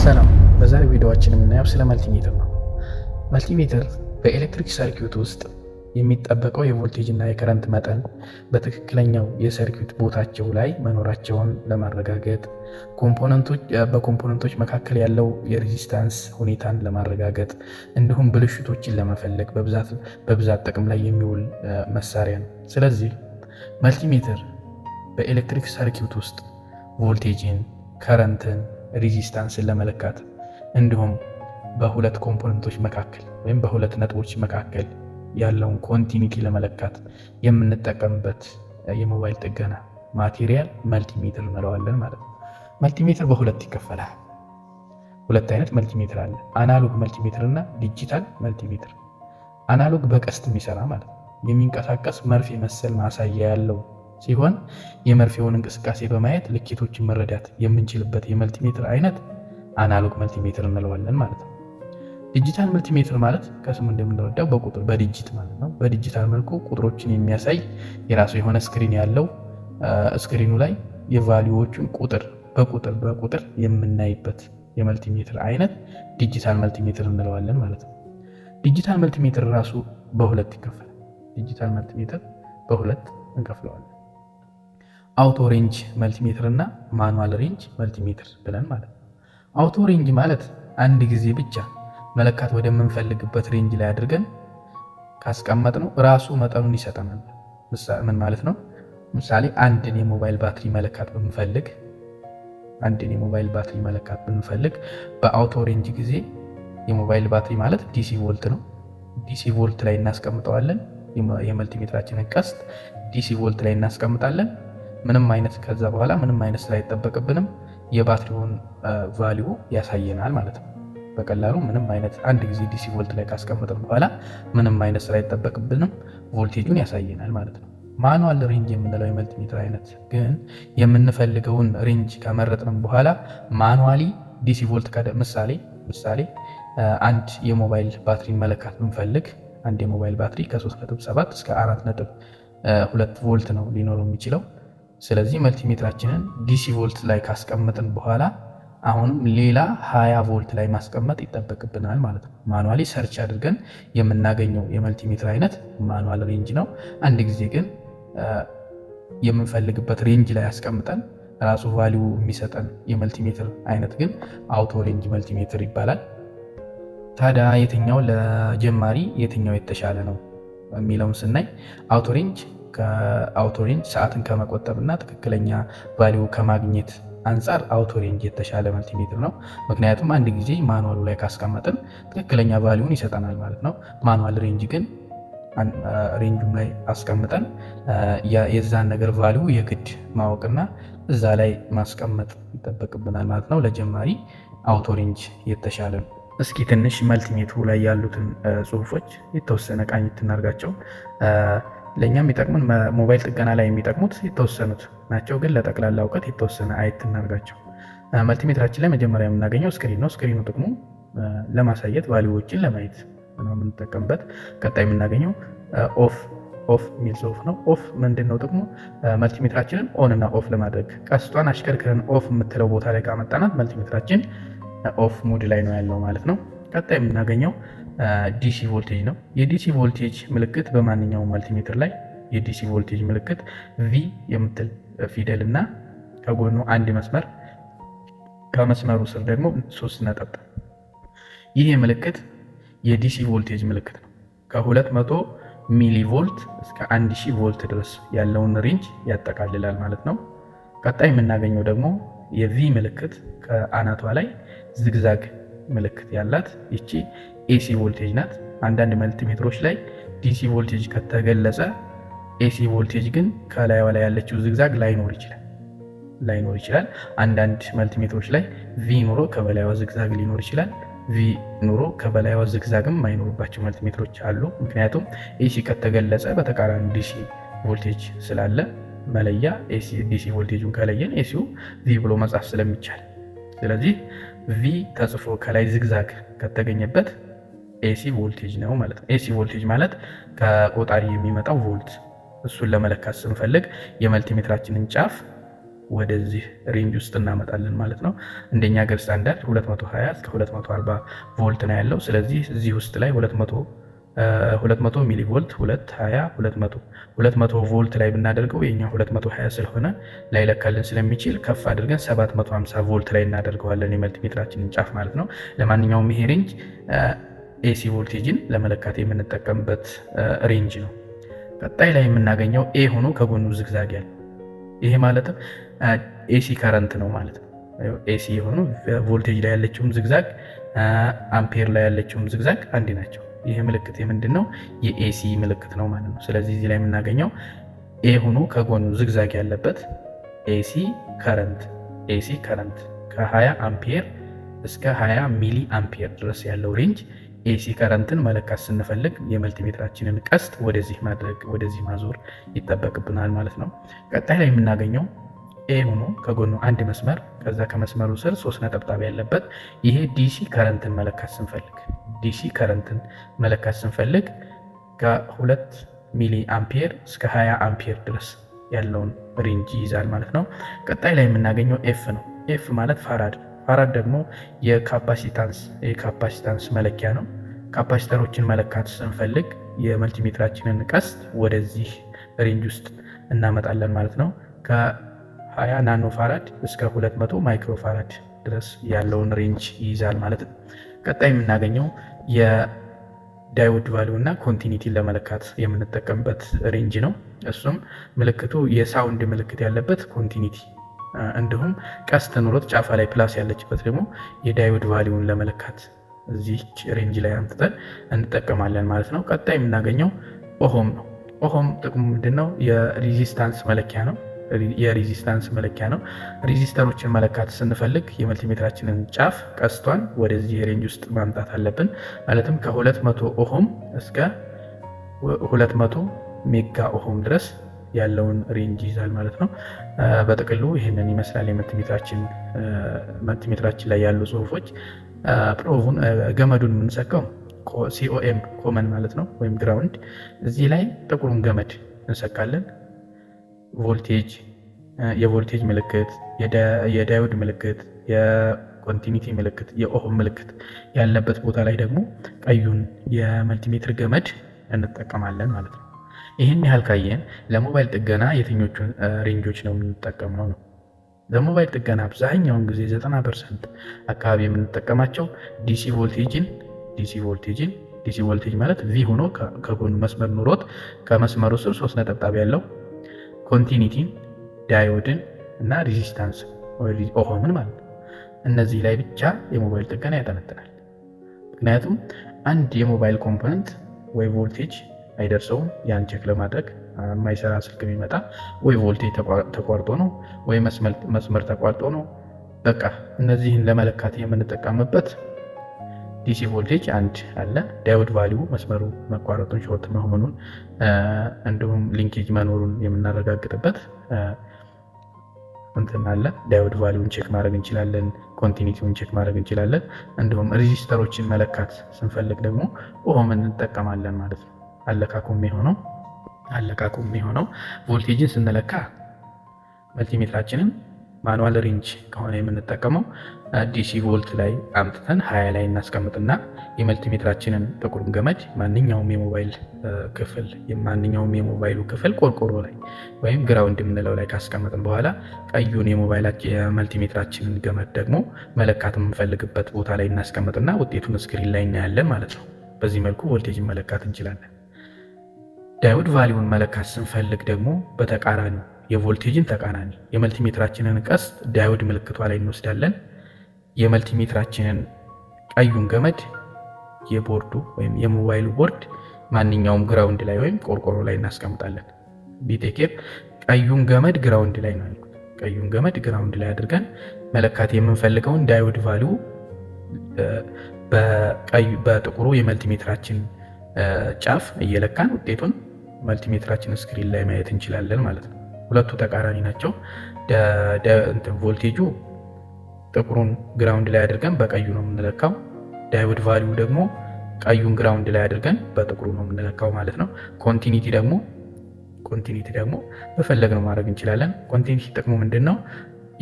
ሰላም። በዛሬው ቪዲዮአችን የምናየው ስለ መልቲሜትር ነው። መልቲሜትር በኤሌክትሪክ ሰርኪዩት ውስጥ የሚጠበቀው የቮልቴጅ እና የከረንት መጠን በትክክለኛው የሰርኪዩት ቦታቸው ላይ መኖራቸውን ለማረጋገጥ፣ በኮምፖነንቶች መካከል ያለው የሬዚስታንስ ሁኔታን ለማረጋገጥ እንዲሁም ብልሽቶችን ለመፈለግ በብዛት ጥቅም ላይ የሚውል መሳሪያ ነው። ስለዚህ መልቲሜትር በኤሌክትሪክ ሰርኪዩት ውስጥ ቮልቴጅን፣ ከረንትን፣ ሬዚስታንስን ለመለካት እንዲሁም በሁለት ኮምፖነንቶች መካከል ወይም በሁለት ነጥቦች መካከል ያለውን ኮንቲኒቲ ለመለካት የምንጠቀምበት የሞባይል ጥገና ማቴሪያል መልቲሜትር እንለዋለን ማለት ነው። መልቲሜትር በሁለት ይከፈላል። ሁለት አይነት መልቲሜትር አለ፣ አናሎግ መልቲሜትር እና ዲጂታል መልቲሜትር። አናሎግ በቀስት የሚሰራ ማለት ነው። የሚንቀሳቀስ መርፌ መሰል ማሳያ ያለው ሲሆን የመርፌውን እንቅስቃሴ በማየት ልኬቶችን መረዳት የምንችልበት የመልቲሜትር አይነት አናሎግ መልቲሜትር እንለዋለን ማለት ነው። ዲጂታል መልቲሜትር ማለት ከስሙ እንደምንረዳው በቁጥር በዲጂት ማለት ነው። በዲጂታል መልኩ ቁጥሮችን የሚያሳይ የራሱ የሆነ ስክሪን ያለው፣ ስክሪኑ ላይ የቫልዩዎቹን በቁጥር የምናይበት የመልቲሜትር አይነት ዲጂታል መልቲሜትር እንለዋለን ማለት ነው። ዲጂታል መልቲሜትር ራሱ በሁለት ይከፈላል። ዲጂታል መልቲሜትር በሁለት እንከፍለዋለን። አውቶ ሬንጅ መልቲሜትር እና ማኑዋል ሬንጅ መልቲሜትር ብለን ማለት ነው። አውቶ ሬንጅ ማለት አንድ ጊዜ ብቻ መለካት ወደምንፈልግበት ሬንጅ ላይ አድርገን ካስቀመጥነው ራሱ መጠኑን ይሰጠናል። ምን ማለት ነው? ምሳሌ አንድን የሞባይል ባትሪ መለካት ብንፈልግ በአውቶ ሬንጅ ጊዜ የሞባይል ባትሪ ማለት ዲሲ ቮልት ነው። ዲሲ ቮልት ላይ እናስቀምጠዋለን። የመልቲሜትራችንን ቀስት ዲሲ ቮልት ላይ እናስቀምጣለን። ከዛ በኋላ ምንም አይነት ስራ አይጠበቅብንም። የባትሪውን ቫልዩ ያሳየናል ማለት ነው። በቀላሉ ምንም አይነት አንድ ጊዜ ዲሲ ቮልት ላይ ካስቀመጥን በኋላ ምንም አይነት ስራ አይጠበቅብንም፣ ቮልቴጁን ያሳየናል ማለት ነው። ማኑዋል ሬንጅ የምንለው የመልቲሜትር አይነት ግን የምንፈልገውን ሬንጅ ከመረጥንም በኋላ ማኑዋሊ ዲሲ ቮልት ምሳሌ አንድ የሞባይል ባትሪ መለካት ብንፈልግ አንድ የሞባይል ባትሪ ከ3.7 እስከ 4.2 ቮልት ነው ሊኖረው የሚችለው። ስለዚህ መልቲሜትራችንን ዲሲ ቮልት ላይ ካስቀመጥን በኋላ አሁንም ሌላ 20 ቮልት ላይ ማስቀመጥ ይጠበቅብናል ማለት ነው። ማኑዋሊ ሰርች አድርገን የምናገኘው የመልቲሜትር አይነት ማኑዋል ሬንጅ ነው። አንድ ጊዜ ግን የምንፈልግበት ሬንጅ ላይ አስቀምጠን ራሱ ቫልዩ የሚሰጠን የመልቲሜትር አይነት ግን አውቶ ሬንጅ መልቲሜትር ይባላል። ታዲያ የትኛው ለጀማሪ የትኛው የተሻለ ነው የሚለውን ስናይ አውቶ ሬንጅ ሰዓትን ከመቆጠብ እና ትክክለኛ ቫልዩ ከማግኘት አንጻር አውቶ ሬንጅ የተሻለ መልቲሜትር ነው። ምክንያቱም አንድ ጊዜ ማኑዋሉ ላይ ካስቀመጥን ትክክለኛ ቫልዩን ይሰጠናል ማለት ነው። ማኑዋል ሬንጅ ግን ሬንጁም ላይ አስቀምጠን የዛን ነገር ቫልዩ የግድ ማወቅና እዛ ላይ ማስቀመጥ ይጠበቅብናል ማለት ነው። ለጀማሪ አውቶ ሬንጅ የተሻለ ነው። እስኪ ትንሽ መልቲሜትሩ ላይ ያሉትን ጽሁፎች የተወሰነ ቃኝት እናድርጋቸው። ለእኛ የሚጠቅሙን ሞባይል ጥገና ላይ የሚጠቅሙት የተወሰኑት ናቸው፣ ግን ለጠቅላላ እውቀት የተወሰነ አየት እናድርጋቸው። መልቲሜትራችን ላይ መጀመሪያ የምናገኘው ስክሪን ነው። ስክሪኑ ጥቅሙ ለማሳየት ቫልዩዎችን ለማየት ነው የምንጠቀምበት። ቀጣይ የምናገኘው ኦፍ የሚል ጽሁፍ ነው። ኦፍ ምንድን ነው ጥቅሙ? መልቲሜትራችንን ኦን እና ኦፍ ለማድረግ ቀስቷን አሽከርክረን ኦፍ የምትለው ቦታ ላይ ካመጣናት መልቲሜትራችን ኦፍ ሙድ ላይ ነው ያለው ማለት ነው። ቀጣይ የምናገኘው ዲሲ ቮልቴጅ ነው። የዲሲ ቮልቴጅ ምልክት በማንኛውም መልቲሜትር ላይ የዲሲ ቮልቴጅ ምልክት ቪ የምትል ፊደል እና ከጎኑ አንድ መስመር፣ ከመስመሩ ስር ደግሞ 3 ነጠብጣብ። ይህ ምልክት የዲሲ ቮልቴጅ ምልክት ነው። ከ200 ሚሊ ቮልት እስከ 1000 ቮልት ድረስ ያለውን ሬንጅ ያጠቃልላል ማለት ነው። ቀጣይ የምናገኘው ደግሞ የቪ ምልክት ከአናቷ ላይ ዝግዛግ ምልክት ያላት ይቺ ኤሲ ቮልቴጅ ናት። አንዳንድ መልቲሜትሮች ላይ ዲሲ ቮልቴጅ ከተገለጸ ኤሲ ቮልቴጅ ግን ከላይዋ ላይ ያለችው ዝግዛግ ላይኖር ይችላል። አንዳንድ መልቲሜትሮች ላይ ቪ ኑሮ ከበላይዋ ዝግዛግ ሊኖር ይችላል። ቪ ኑሮ ከበላይዋ ዝግዛግም የማይኖርባቸው መልቲሜትሮች አሉ። ምክንያቱም ኤሲ ከተገለጸ በተቃራኒ ዲሲ ቮልቴጅ ስላለ መለያ ዲሲ ቮልቴጁን ከለየን ኤሲው ቪ ብሎ መጻፍ ስለሚቻል፣ ስለዚህ ቪ ተጽፎ ከላይ ዝግዛግ ከተገኘበት ኤሲ ቮልቴጅ ነው ማለት ነው። ኤሲ ቮልቴጅ ማለት ከቆጣሪ የሚመጣው ቮልት፣ እሱን ለመለካት ስንፈልግ የመልቲሜትራችንን ጫፍ ወደዚህ ሬንጅ ውስጥ እናመጣለን ማለት ነው። እንደኛ ሀገር ስታንዳርድ 220 እስከ 240 ቮልት ነው ያለው። ስለዚህ እዚህ ውስጥ ላይ 200 ሚሊ ቮልት 200 ቮልት ላይ ብናደርገው የኛ 220 ስለሆነ ላይለካልን ስለሚችል ከፍ አድርገን 750 ቮልት ላይ እናደርገዋለን የመልቲሜትራችንን ጫፍ ማለት ነው። ለማንኛውም ይሄ ሬንጅ ኤሲ ቮልቴጅን ለመለካት የምንጠቀምበት ሬንጅ ነው። ቀጣይ ላይ የምናገኘው ኤ ሆኖ ከጎኑ ዝግዛግ ያለ ይሄ ማለትም ኤሲ ከረንት ነው ማለት ነው። ኤሲ የሆኑ ቮልቴጅ ላይ ያለችውም ዝግዛግ አምፔር ላይ ያለችውም ዝግዛግ አንድ ናቸው። ይሄ ምልክት የምንድን ነው? የኤሲ ምልክት ነው ማለት ነው። ስለዚህ እዚህ ላይ የምናገኘው ኤ ሆኖ ከጎኑ ዝግዛግ ያለበት ኤሲ ከረንት ከ20 አምፔር እስከ 20 ሚሊ አምፔር ድረስ ያለው ሬንጅ ኤሲ ከረንትን መለካት ስንፈልግ የመልቲሜትራችንን ቀስት ወደዚህ ማዞር ይጠበቅብናል ማለት ነው። ቀጣይ ላይ የምናገኘው ኤ ሆኖ ከጎኑ አንድ መስመር ከዛ ከመስመሩ ስር 3 ነጠብጣብ ያለበት ይሄ ዲሲ ከረንትን መለካት ስንፈልግ ከ2 ሚሊ አምፔር እስከ 20 አምፔር ድረስ ያለውን ሬንጅ ይይዛል ማለት ነው። ቀጣይ ላይ የምናገኘው ኤፍ ነው። ኤፍ ማለት ፋራድ ደግሞ የካፓሲታንስ መለኪያ ነው። ካፓሲተሮችን መለካት ስንፈልግ የመልቲሜትራችንን ቀስት ወደዚህ ሬንጅ ውስጥ እናመጣለን ማለት ነው። ከ20 ናኖ ፋራድ እስከ 200 ማይክሮ ፋራድ ድረስ ያለውን ሬንጅ ይይዛል ማለት ነው። ቀጣይ የምናገኘው የዳዮድ ቫልዩ እና ኮንቲኒቲን ለመለካት የምንጠቀምበት ሬንጅ ነው። እሱም ምልክቱ የሳውንድ ምልክት ያለበት ኮንቲኒቲ እንዲሁም ቀስት ኑሮት ጫፋ ላይ ፕላስ ያለችበት ደግሞ የዳዮድ ቫልዩን ለመለካት እዚህ ሬንጅ ላይ አምጥተን እንጠቀማለን ማለት ነው። ቀጣይ የምናገኘው ኦሆም ነው። ኦሆም ጥቅሙ ምንድነው? የሬዚስታንስ መለኪያ ነው። ሬዚስተሮችን መለካት ስንፈልግ የመልቲሜትራችንን ጫፍ ቀስቷን ወደዚህ ሬንጅ ውስጥ ማምጣት አለብን። ማለትም ከ200 ኦሆም እስከ 200 ሜጋ ኦሆም ድረስ ያለውን ሬንጅ ይዛል ማለት ነው። በጥቅሉ ይህንን ይመስላል መልቲሜትራችን ላይ ያሉ ጽሁፎች። ፕሮቡን ገመዱን የምንሰካው ሲኦኤም ኮመን ማለት ነው ወይም ግራውንድ። እዚህ ላይ ጥቁሩን ገመድ እንሰካለን። ቮልቴጅ፣ የቮልቴጅ ምልክት፣ የዳዮድ ምልክት፣ የኮንቲኒቲ ምልክት፣ የኦሆም ምልክት ያለበት ቦታ ላይ ደግሞ ቀዩን የመልቲሜትር ገመድ እንጠቀማለን ማለት ነው። ይህን ያህል ካየን ለሞባይል ጥገና የትኞቹን ሬንጆች ነው የምንጠቀመው ነው። ለሞባይል ጥገና አብዛኛውን ጊዜ 90% አካባቢ የምንጠቀማቸው ዲሲ ቮልቴጅ ማለት ቪ ሆኖ ከጎኑ መስመር ኑሮት ከመስመሩ ስር 3 ነጠብጣብ ያለው ኮንቲኒቲን፣ ዳዮድን እና ሬዚስታንስ ኦሆምን ማለት ነው። እነዚህ ላይ ብቻ የሞባይል ጥገና ያጠነጥናል። ምክንያቱም አንድ የሞባይል ኮምፖነንት ወይ ቮልቴጅ አይደርሰውም፣ ያን ቼክ ለማድረግ የማይሰራ ስልክ ቢመጣ ወይ ቮልቴጅ ተቋርጦ ነው ወይ መስመር ተቋርጦ ነው። በቃ እነዚህን ለመለካት የምንጠቀምበት ዲሲ ቮልቴጅ አንድ አለ። ዳዮድ ቫልዩ መስመሩ መቋረጡን ሾርት መሆኑን እንዲሁም ሊንኬጅ መኖሩን የምናረጋግጥበት እንትን አለ። ዳዮድ ቫልዩን ቼክ ማድረግ እንችላለን፣ ኮንቲኒቲውን ቼክ ማድረግ እንችላለን። እንዲሁም ሬዚስተሮችን መለካት ስንፈልግ ደግሞ ኦሆምን እንጠቀማለን ማለት ነው። አለካኩም የሆነው ቮልቴጅን ስንለካ መልቲሜትራችንን ማኑዋል ሬንጅ ከሆነ የምንጠቀመው ዲሲ ቮልት ላይ አምጥተን 20 ላይ እናስቀምጥና የመልቲሜትራችንን ጥቁሩን ገመድ ማንኛውም የሞባይሉ ክፍል ቆርቆሮ ላይ ወይም ግራውንድ የምንለው ላይ ካስቀመጥን በኋላ ቀዩን የመልቲሜትራችንን ገመድ ደግሞ መለካት የምንፈልግበት ቦታ ላይ እናስቀምጥና ውጤቱን ስክሪን ላይ እናያለን ማለት ነው። በዚህ መልኩ ቮልቴጅን መለካት እንችላለን። ዳዮድ ቫልዩን መለካት ስንፈልግ ደግሞ በተቃራኒ የቮልቴጅን ተቃራኒ የመልቲሜትራችንን ቀስት ዳዮድ ምልክቷ ላይ እንወስዳለን። የመልቲሜትራችንን ቀዩን ገመድ የቦርዱ ወይም የሞባይሉ ቦርድ ማንኛውም ግራውንድ ላይ ወይም ቆርቆሮ ላይ እናስቀምጣለን። ቢቴኬር ቀዩን ገመድ ግራውንድ ላይ ነው ያልኩት። ቀዩን ገመድ ግራውንድ ላይ አድርገን መለካት የምንፈልገውን ዳዮድ ቫልዩ በጥቁሩ የመልቲሜትራችን ጫፍ እየለካን ውጤቱን መልቲሜትራችን ስክሪን ላይ ማየት እንችላለን ማለት ነው። ሁለቱ ተቃራኒ ናቸው። ቮልቴጁ ጥቁሩን ግራውንድ ላይ አድርገን በቀዩ ነው የምንለካው። ዳዮድ ቫልዩ ደግሞ ቀዩን ግራውንድ ላይ አድርገን በጥቁሩ ነው የምንለካው ማለት ነው። ኮንቲኒቲ ደግሞ ኮንቲኒቲ ደግሞ በፈለግነው ማድረግ እንችላለን። ኮንቲኒቲ ጥቅሙ ምንድን ነው?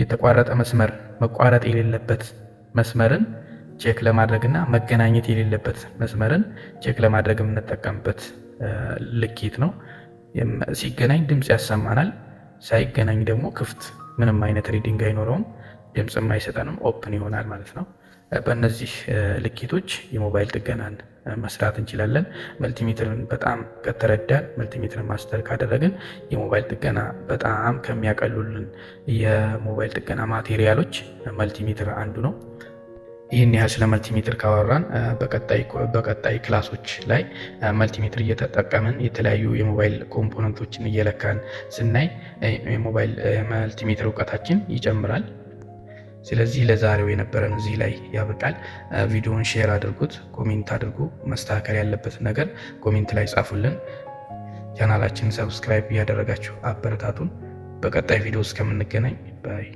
የተቋረጠ መስመር መቋረጥ የሌለበት መስመርን ቼክ ለማድረግ እና መገናኘት የሌለበት መስመርን ቼክ ለማድረግ የምንጠቀምበት ልኬት ነው። ሲገናኝ ድምፅ ያሰማናል፣ ሳይገናኝ ደግሞ ክፍት ምንም አይነት ሪዲንግ አይኖረውም፣ ድምፅም አይሰጠንም፣ ኦፕን ይሆናል ማለት ነው። በእነዚህ ልኬቶች የሞባይል ጥገናን መስራት እንችላለን። መልቲሜትርን በጣም ከተረዳን፣ መልቲሜትርን ማስተር ካደረግን የሞባይል ጥገና በጣም ከሚያቀሉልን የሞባይል ጥገና ማቴሪያሎች መልቲሜትር አንዱ ነው። ይህን ያህል ስለ መልቲሜትር ካወራን በቀጣይ ክላሶች ላይ መልቲሜትር እየተጠቀምን የተለያዩ የሞባይል ኮምፖነንቶችን እየለካን ስናይ የሞባይል መልቲሜትር እውቀታችን ይጨምራል። ስለዚህ ለዛሬው የነበረን እዚህ ላይ ያበቃል። ቪዲዮውን ሼር አድርጉት፣ ኮሜንት አድርጉ። መስተካከል ያለበት ነገር ኮሜንት ላይ ጻፉልን። ቻናላችንን ሰብስክራይብ እያደረጋችሁ አበረታቱን። በቀጣይ ቪዲዮ እስከምንገናኝ ባይ